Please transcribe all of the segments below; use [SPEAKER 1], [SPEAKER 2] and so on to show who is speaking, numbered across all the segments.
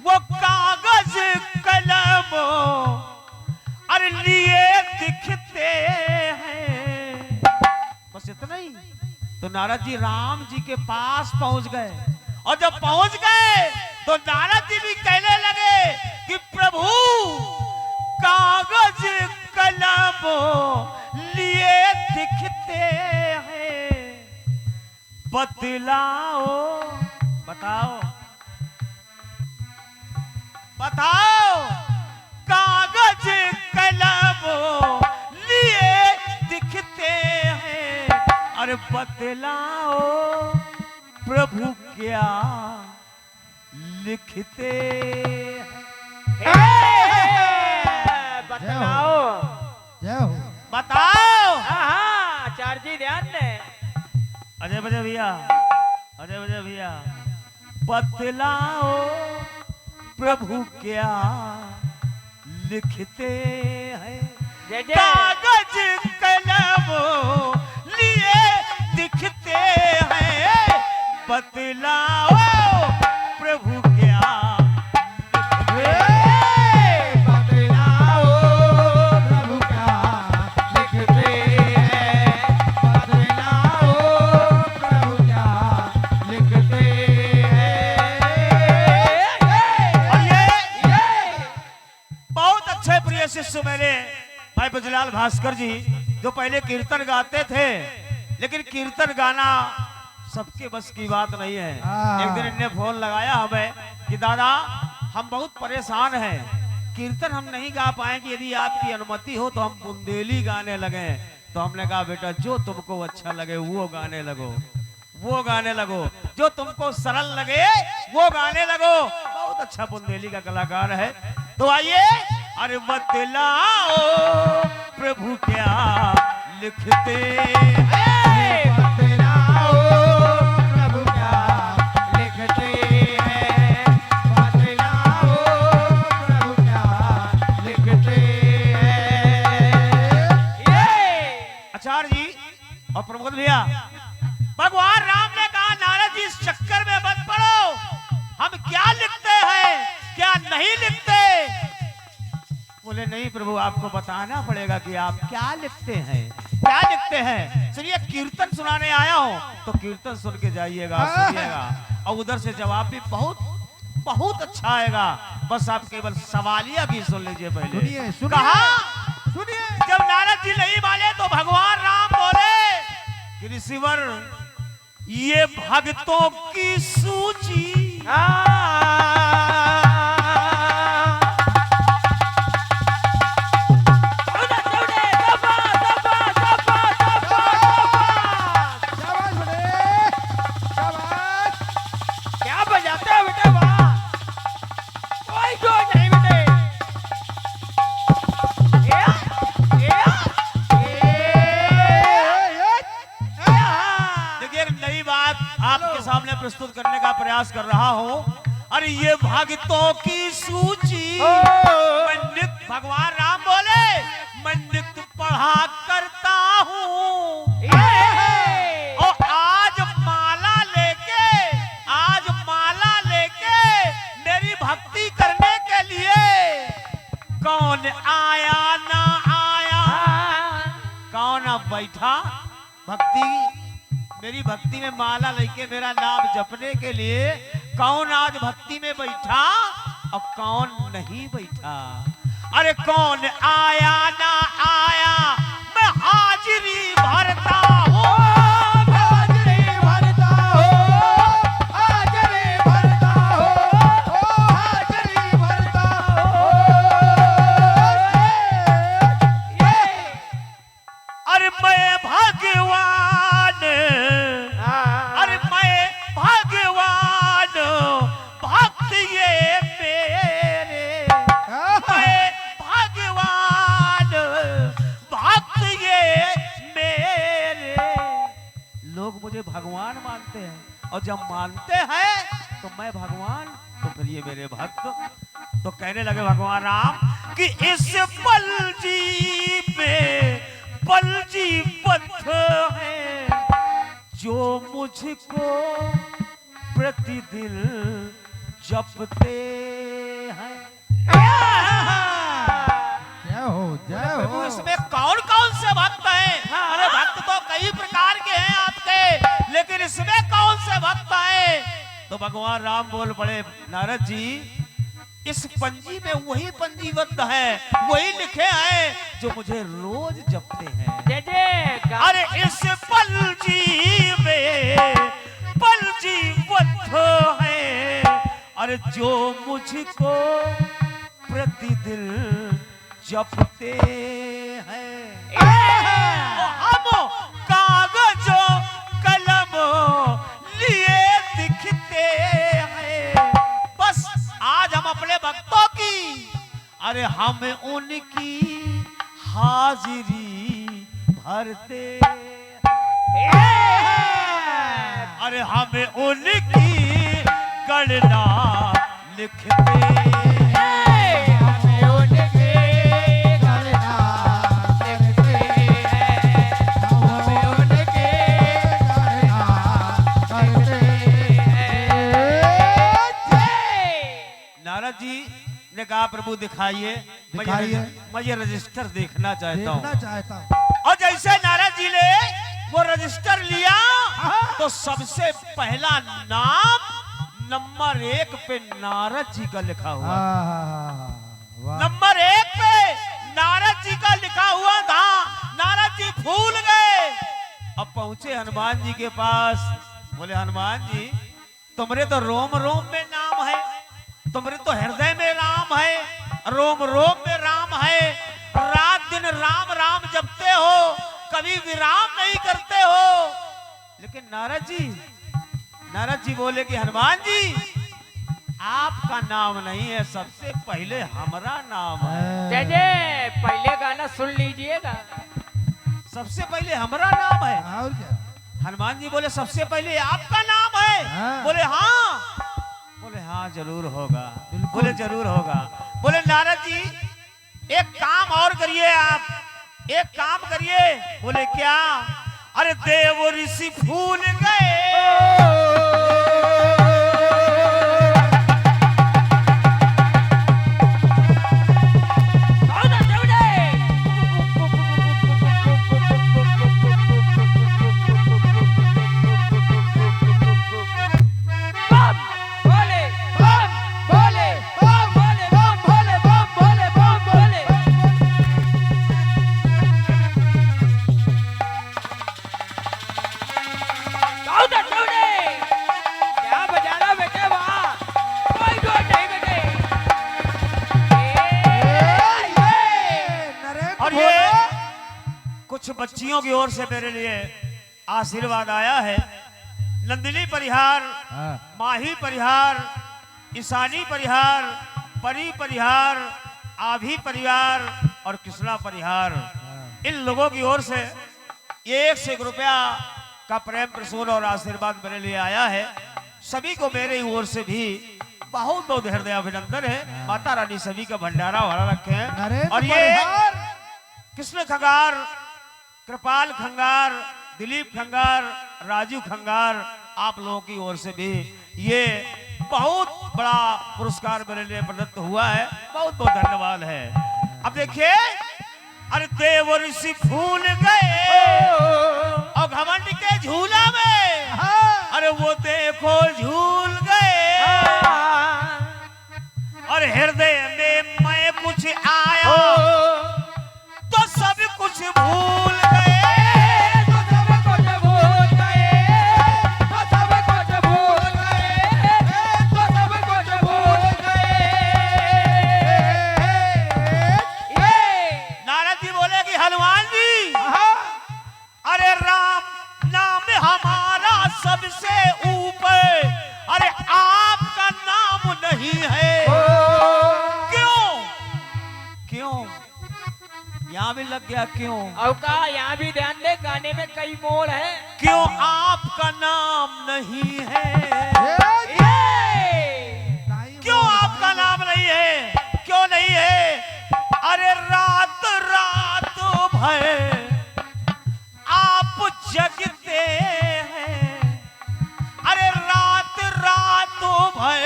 [SPEAKER 1] वो कागज कलम अरे लिए दिखते हैं। बस इतना ही। तो नारद जी राम जी के पास पहुंच गए और जब पहुंच गए तो नारद जी भी कहने लगे कि प्रभु कागज कलम लिए दिखते हैं, बतलाओ बताओ बताओ कागज कलम लिए दिखते हैं, अरे बतलाओ प्रभु क्या लिखते हैं।
[SPEAKER 2] बताओ
[SPEAKER 1] बताओ।
[SPEAKER 2] हाँ आचार्य जी ध्यान दे।
[SPEAKER 1] अजय बजय भैया, अजय बजय भैया, बतलाओ प्रभु क्या लिखते हैं।
[SPEAKER 2] जय जय।
[SPEAKER 1] कागज कलम लिए दिखते हैं, बतलाओ प्रभु क्या शिष्य मेरे भाई बजलाल भास्कर जी जो पहले कीर्तन गाते थे, लेकिन कीर्तन गाना सबके बस की बात नहीं है। एक दिन इन्हें फोन लगाया हमें कि दादा हम बहुत परेशान हैं, कीर्तन हम नहीं गा पाएंगे, यदि आपकी अनुमति हो तो हम बुंदेली गाने लगे। तो हमने कहा बेटा जो तुमको अच्छा लगे वो गाने लगो, वो गाने लगो, जो तुमको सरल लगे वो गाने लगो। बहुत अच्छा बुंदेली का कलाकार है। तो आइए, अरे बतलाओ प्रभु क्या लिखते हैं,
[SPEAKER 2] बतलाओ प्रभु क्या लिखते हैं, बतलाओ प्रभु क्या लिखते हैं।
[SPEAKER 1] आचार्य जी और प्रमोद भैया, भगवान राम ने कहा नारद जी इस चक्कर में मत पड़ो, हम क्या लिखते हैं क्या नहीं लिखते। बोले नहीं प्रभु आपको बताना पड़ेगा कि आप क्या लिखते हैं, क्या लिखते हैं। सुनिए कीर्तन सुनाने आया हूं तो कीर्तन सुन के जाइएगा, सुनिएगा, और उधर से जवाब भी बहुत बहुत अच्छा आएगा। बस आप केवल सवालिया भी सुन लीजिए पहले।
[SPEAKER 3] सुनिए सुनिए
[SPEAKER 1] कहा
[SPEAKER 3] सुनिए।
[SPEAKER 1] जब नारद जी नहीं माने तो भगवान राम बोले कि ऋषिवर ये भक्तों की सूची आपके सामने प्रस्तुत करने का प्रयास कर रहा हूं। अरे ये भक्तों की सूची मैं नित्य, भगवान राम बोले मैं नित्य पढ़ा करता हूं, और आज माला लेके मेरी भक्ति करने के लिए कौन आया ना आया, कौन अब बैठा मेरी भक्ति में माला लेके मेरा नाम जपने के लिए, कौन आज भक्ति में बैठा और कौन नहीं बैठा। अरे कौन आया ना आया मैं हाजिरी भरता हूँ,
[SPEAKER 2] हाजिरी भरता हो, हाजिरी भरता हो, हाजिरी भरता हो।
[SPEAKER 1] अरे मैं भगवान, अरे मैं भगवान भक्त ये मेरे, मैं भगवान भक्त ये मेरे। लोग मुझे भगवान मानते हैं, और जब मानते हैं तो मैं भगवान, तो फिर ये मेरे भक्त। तो कहने लगे भगवान राम कि इस बलजी में बलजी पथ है जो मुझको प्रतिदिन जपते
[SPEAKER 2] जय
[SPEAKER 1] प्रभु
[SPEAKER 2] हो।
[SPEAKER 1] इसमें कौन कौन से भक्त हैं? अरे भक्त तो कई प्रकार के हैं आपके, लेकिन इसमें कौन से भक्त हैं? तो भगवान राम बोल पड़े, नारद जी इस पंजी में वही पंजीबद्ध है, वही लिखे हैं जो मुझे रोज जपते हैं।
[SPEAKER 3] जय जय
[SPEAKER 1] अरे इस पंजी में पंजीबद्ध है, अरे जो मुझको प्रतिदिन जपते हैं। हम कागजों कलम लिए दिखते हैं, बस आज हम अपने भक्तों की, अरे हम उनकी हाजिरी भरते, अरे हमें उनकी गणना लिखते।
[SPEAKER 2] हमें उनके गणना लिखते हैं, हमें उनके गणना लिखते हैं।
[SPEAKER 1] नारद जी ने कहा, प्रभु दिखाइए, मैं ये रजिस्टर देखना चाहता हूँ।
[SPEAKER 2] चाहता हूँ।
[SPEAKER 1] और जैसे नारद जी ने वो रजिस्टर लिया, तो सबसे पहला नाम नंबर 1 पे नारद जी का लिखा हुआ। नंबर 1 पे नारद जी का लिखा हुआ था। नारद जी भूल गए। अब पहुंचे हनुमान जी के पास, बोले हनुमान जी तुम्हारे तो रोम रोम में नाम है, तुम्हारे तो हृदय में राम है, रोम रोम में राम है, रात दिन राम राम जपते हो, कभी विराम नहीं करते हो। लेकिन नारद जी बोले कि हनुमान जी आपका नाम नहीं है, सबसे पहले हमारा नाम है।
[SPEAKER 3] जय जय पहले गाना सुन लीजिएगा।
[SPEAKER 1] सबसे पहले हमारा नाम है।
[SPEAKER 2] और क्या?
[SPEAKER 1] हनुमान जी बोले सबसे पहले आपका नाम है।
[SPEAKER 2] हाँ।
[SPEAKER 1] बोले हाँ जरूर होगा।
[SPEAKER 2] बिल्कुल।
[SPEAKER 1] बोले जरूर होगा। बोले नारद जी एक काम और करिए, आप एक काम करिए। बोले क्या? अरे देव ऋषि भूल गए,
[SPEAKER 3] बोले बम बोले बम बोले बम बोले बम बोले बम बोले। क्या बजाना बेटे वहाँ, कोई जोर नहीं बेटे।
[SPEAKER 2] नरेंद्र
[SPEAKER 1] और ये कुछ बच्चियों की ओर से मेरे लिए आशीर्वाद आया है। नंदिनी परिहार, माही परिहार, ईशानी परिहार, परी परिहार, आभी परिवार और कृष्णा परिहार, इन लोगों की ओर से 1 रुपया का प्रेम प्रसून और आशीर्वाद मेरे लिए आया है। सभी को मेरे ओर से भी बहुत बहुत हृदय अभिनंदन है। माता रानी सभी का भंडारा भरा रखे हैं।
[SPEAKER 2] नरेंद्र
[SPEAKER 1] और ये
[SPEAKER 2] परिहार।
[SPEAKER 1] कृष्ण खंगार, कृपाल खंगार, दिलीप खंगार, राजू खंगार, आप लोगों की ओर से भी ये बहुत बड़ा पुरस्कार मेरे लिए प्रदत्त हुआ है। बहुत बहुत धन्यवाद है। अब देखिए, अरे देव ऋषि भूल गए और घमंड के झूला में, अरे वो देखो झूल गए, और हृदय में मैं कुछ आया तो सब कुछ भूल गए। नारद जी बोले कि हनुमान जी, अरे राम नाम हमारा सबसे ऊपर, अरे आपका नाम नहीं है। क्यों यहाँ भी लग गया? क्यों?
[SPEAKER 3] और का यहाँ भी ध्यान दे, गाने में कई मोड़ है।
[SPEAKER 1] क्यों आपका नाम नहीं है? क्यों आपका नाम नहीं है? क्यों नहीं है? अरे रात रात भर आप जगते हैं, अरे रात रात भर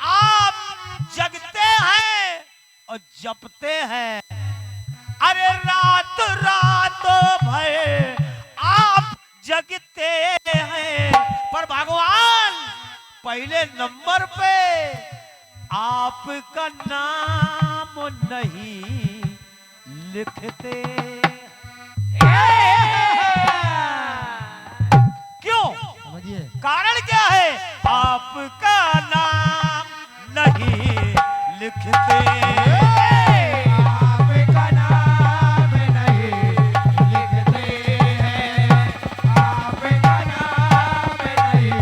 [SPEAKER 1] आप जगते हैं, जपते हैं। अरे रात रात भर आप जगते हैं, पर भगवान पहले नंबर पे आपका नाम नहीं लिखते। क्यों?
[SPEAKER 2] समझिए।
[SPEAKER 1] कारण क्या है? आपका नाम नहीं लिखते।
[SPEAKER 2] आपका नाम नहीं लिखते हैं, आपका नाम नहीं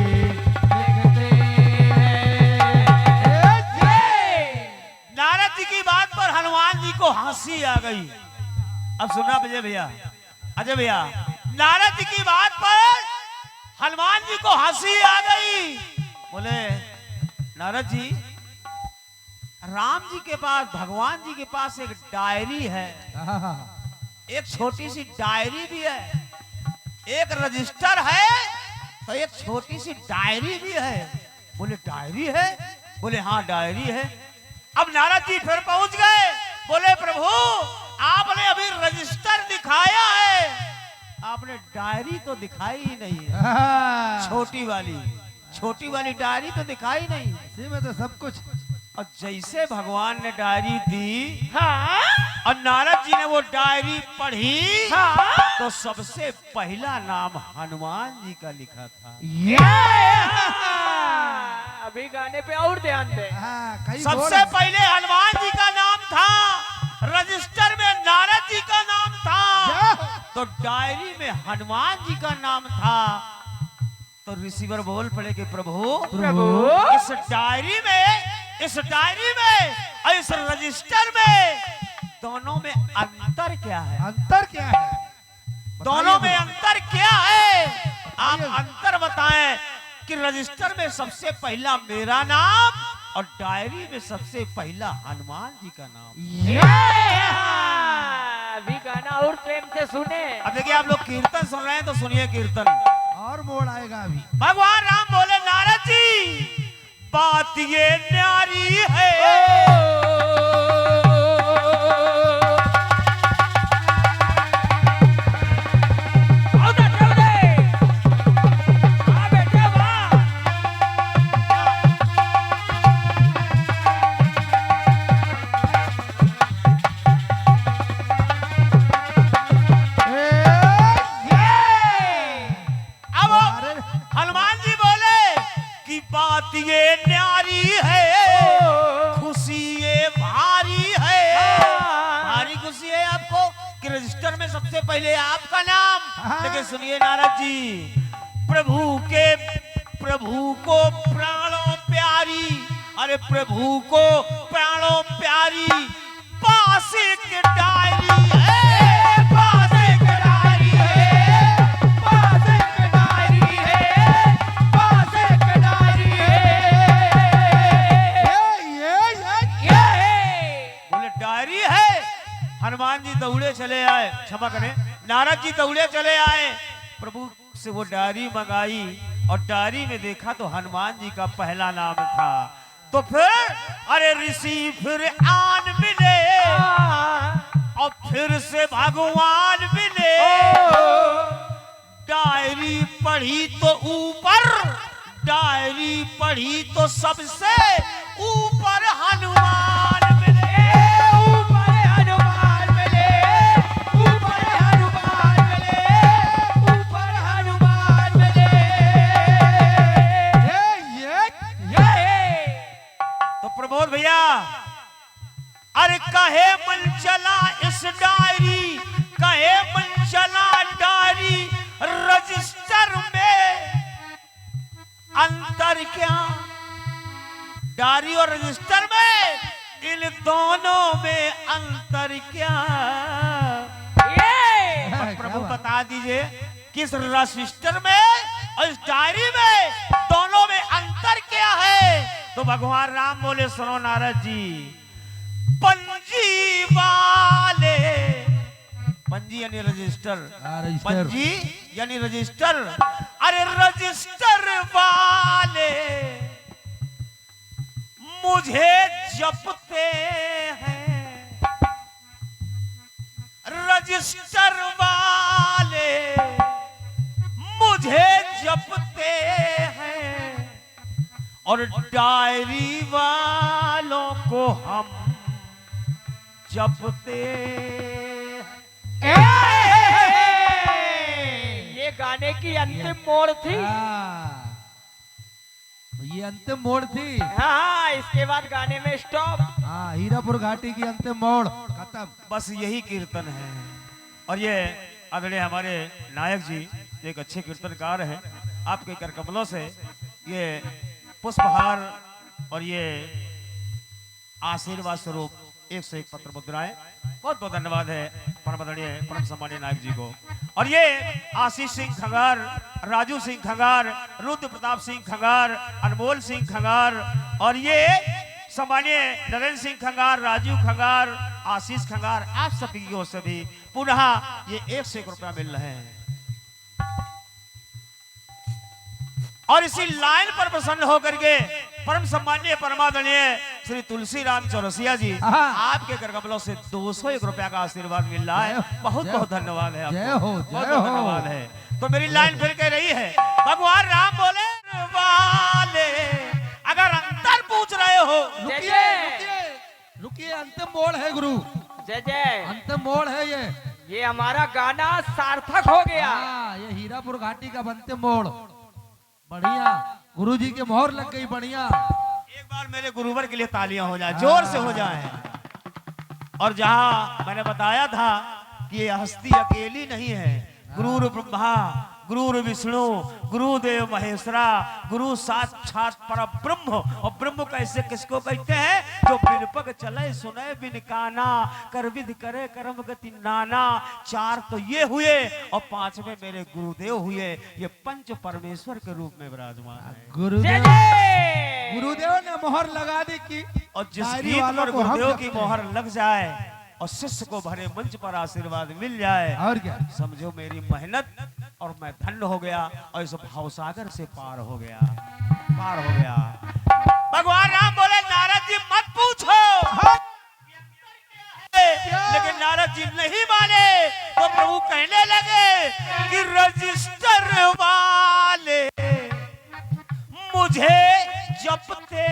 [SPEAKER 2] लिखते हैं।
[SPEAKER 1] नारद जी की बात पर हनुमान जी को हंसी आ गई। अब सुनना अजय भैया, अजय भैया, नारद जी की बात पर हनुमान जी को हंसी आ गई। बोले नारद जी, राम जी के पास, भगवान जी के पास एक डायरी है, एक छोटी सी डायरी भी है, एक रजिस्टर है, तो एक छोटी सी डायरी भी है। बोले डायरी है? बोले हाँ डायरी है। अब नारद जी फिर पहुंच गए। बोले प्रभु, आपने अभी रजिस्टर दिखाया है, आपने डायरी तो दिखाई ही नहीं है। छोटी वाली डायरी तो दिखाई नहीं।
[SPEAKER 2] इसी में तो सब कुछ।
[SPEAKER 1] और जैसे भगवान ने डायरी दी,
[SPEAKER 3] हाँ
[SPEAKER 1] और नारद जी ने वो डायरी पढ़ी,
[SPEAKER 3] हाँ
[SPEAKER 1] तो सबसे पहला नाम हनुमान जी का लिखा था।
[SPEAKER 3] अभी गाने पे और ध्यान दे।
[SPEAKER 2] हाँ, कई
[SPEAKER 1] सबसे पहले हनुमान जी का नाम था, रजिस्टर में नारद जी का नाम था, तो डायरी में हनुमान जी का नाम था। तो रिसीवर बोल पड़े कि प्रभु, इस डायरी में और इस रजिस्टर में दोनों में अंतर क्या है?
[SPEAKER 2] अंतर क्या है?
[SPEAKER 1] दोनों में अंतर क्या है? आप अंतर बताएं कि रजिस्टर में सबसे पहला मेरा नाम और डायरी में सबसे पहला हनुमान जी का नाम।
[SPEAKER 3] अभी गाना और प्रेम से सुने।
[SPEAKER 1] अब देखिए, आप लोग कीर्तन सुन रहे हैं तो सुनिए कीर्तन।
[SPEAKER 2] और मोड़ आएगा अभी।
[SPEAKER 1] भगवान राम बोले नारद जी, बात ये न्यारी है, बात ये न्यारी है, खुशी ये भारी है। भारी खुशी है आपको कि रजिस्टर में सबसे पहले आपका नाम। लेकिन सुनिए नारद जी, प्रभु को प्राणों प्यारी, अरे प्रभु को प्राणों प्यारी पास एक डायरी है, पास एक डायरी है, पास एक डायरी है, पास एक डायरी है। बोले डायरी है। हनुमान जी दौड़े चले आए, क्षमा करें, नारद जी दौड़े चले आए, प्रभु से वो डायरी मंगाई और डायरी में देखा तो हनुमान जी का पहला नाम था। तो फिर अरे ऋषि फिर आन मिले और फिर से भगवान मिले। डायरी पढ़ी तो ऊपर, डायरी पढ़ी तो सबसे ऊपर हनुमान मिले, ऊपर हनुमान मिले, ऊपर हनुमान मिले, ऊपर हनुमान मिले। तो प्रबोध भैया, अरे कहे मन चला इस डायरी, कहे मन चला डायरी रजिस्टर में अंतर क्या? डायरी और रजिस्टर में इन दोनों में अंतर क्या? प्रभु बता दीजिए किस रजिस्टर में और इस डायरी में दोनों में अंतर क्या है? तो भगवान राम बोले सुनो नारद जी, पंजी वाले, पंजी यानी रजिस्टर, पंजी यानी रजिस्टर, अरे रजिस्टर वाले मुझे जपते हैं, रजिस्टर वाले मुझे जपते हैं और डायरी वालों को हम जपते हैं।
[SPEAKER 3] ये गाने की अंतिम मोड़ थी।
[SPEAKER 2] हाँ। ये अंतिम मोड़ थी।
[SPEAKER 3] हाँ, इसके बाद गाने में स्टॉप।
[SPEAKER 2] हाँ, हीरापुर घाटी की अंतिम मोड़ खत्म।
[SPEAKER 1] बस यही कीर्तन है। और ये आदरणीय हमारे नायक जी एक अच्छे कीर्तनकार हैं। आपके कर कमलों से ये पुष्पहार और ये आशीर्वाद स्वरूप 101 पत्र मुद्राएं। बहुत बहुत धन्यवाद है परम आदरणीय परम सम्मानीय नायक जी को। और ये आशीष सिंह खंगार, राजू सिंह खंगार, रुद्र प्रताप सिंह खंगार, अनमोल सिंह खंगार और ये सम्मानीय नरेंद्र सिंह खंगार, राजू खंगार, आशीष खंगार, आप सभी की ओर से भी पुनः ये 101 रुपया मिल रहे हैं। और इसी लाइन पर प्रसन्न होकर के परम सम्मानीय परमादरणीय श्री तुलसीराम चौरसिया जी आपके कर कमलों से 201 रुपया का आशीर्वाद मिल रहा है। बहुत बहुत धन्यवाद है
[SPEAKER 2] जय
[SPEAKER 1] आपको।
[SPEAKER 2] हो,
[SPEAKER 1] बहुत
[SPEAKER 2] जय
[SPEAKER 1] बहुत
[SPEAKER 2] हो।
[SPEAKER 1] धन्यवाद है। तो मेरी लाइन फिर कह रही है, भगवान राम बोले वाले अगर अंतर पूछ रहे हो।
[SPEAKER 3] जय जय
[SPEAKER 2] रुकिए, रुकिए, अंतिम मोड़ है गुरु।
[SPEAKER 3] जय जय।
[SPEAKER 2] अंतिम मोड़ है
[SPEAKER 3] ये हमारा गाना सार्थक हो गया।
[SPEAKER 2] हाँ, ये हीरापुर घाटी का अंतिम मोड़। बढ़िया, गुरुजी के मोहर लग गई। बढ़िया।
[SPEAKER 1] एक बार मेरे गुरुवर के लिए तालियां हो जाए, जोर से हो जाए। और जहां मैंने बताया था कि ये हस्ती अकेली नहीं है, गुरु ब्रह्मा, गुरु विष्णु, गुरुदेव महेश्वरा, गुरु साक्षात परब्रह्म। और ब्रह्म कैसे किसको कहते हैं? जो बिन पग चले सुने बिन काना, कर विधि करे कर्म गति नाना। 4 तो ये हुए और 5वें मेरे गुरुदेव हुए। ये पंच परमेश्वर के रूप में विराजमान है।
[SPEAKER 3] जय
[SPEAKER 2] गुरुदेव,
[SPEAKER 3] जय।
[SPEAKER 2] गुरुदेव ने मोहर लगा दी कि
[SPEAKER 1] और जिस
[SPEAKER 2] डायरी
[SPEAKER 1] गीत
[SPEAKER 2] वालों
[SPEAKER 1] पर
[SPEAKER 2] को हम
[SPEAKER 1] गुरुदेव की
[SPEAKER 2] जपते हैं।
[SPEAKER 1] मोहर लग जाए और शिष्य को भरे मंच पर आशीर्वाद मिल जाए,
[SPEAKER 2] और क्या?
[SPEAKER 1] समझो मेरी मेहनत और मैं धन्य हो गया और इस भवसागर से पार हो गया, पार हो गया। भगवान राम बोले नारद जी मत पूछो। लेकिन नारद जी नहीं माने तो प्रभु कहने लगे कि रजिस्टर वाले मुझे जपते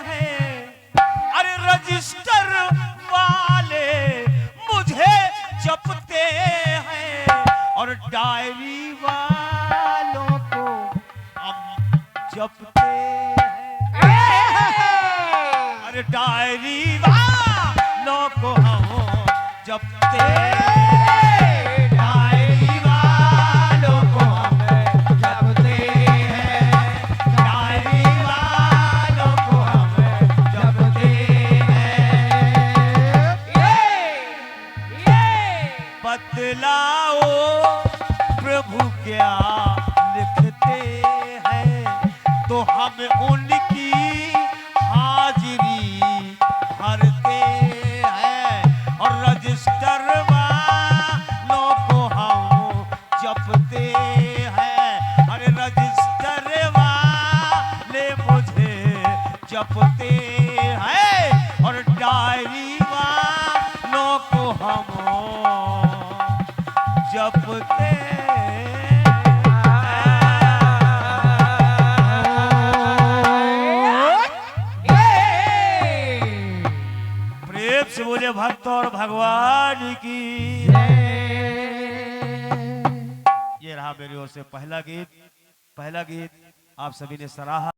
[SPEAKER 1] हैं। अरे रजिस्टर वाले मुझे जपते हैं और डायरी वालों को हम जपते हैं। अरे डायरी वालों को हम जपते हैं। डायरी वालों को हम जपते हैं। डायरी वालों को हम जपते बतलाओ प्रभु क्या लिखते हैं तो हम उनकी हाजिरी भरते हैं। और रजिस्टर वालों को हम जपते हैं। अरे रजिस्टर वाले मुझे जपते हैं और डायरी वालों को हम जपते प्रेम से बोले भक्त और भगवान की। ये रहा मेरी ओर से पहला गीत। आप सभी ने सराहा।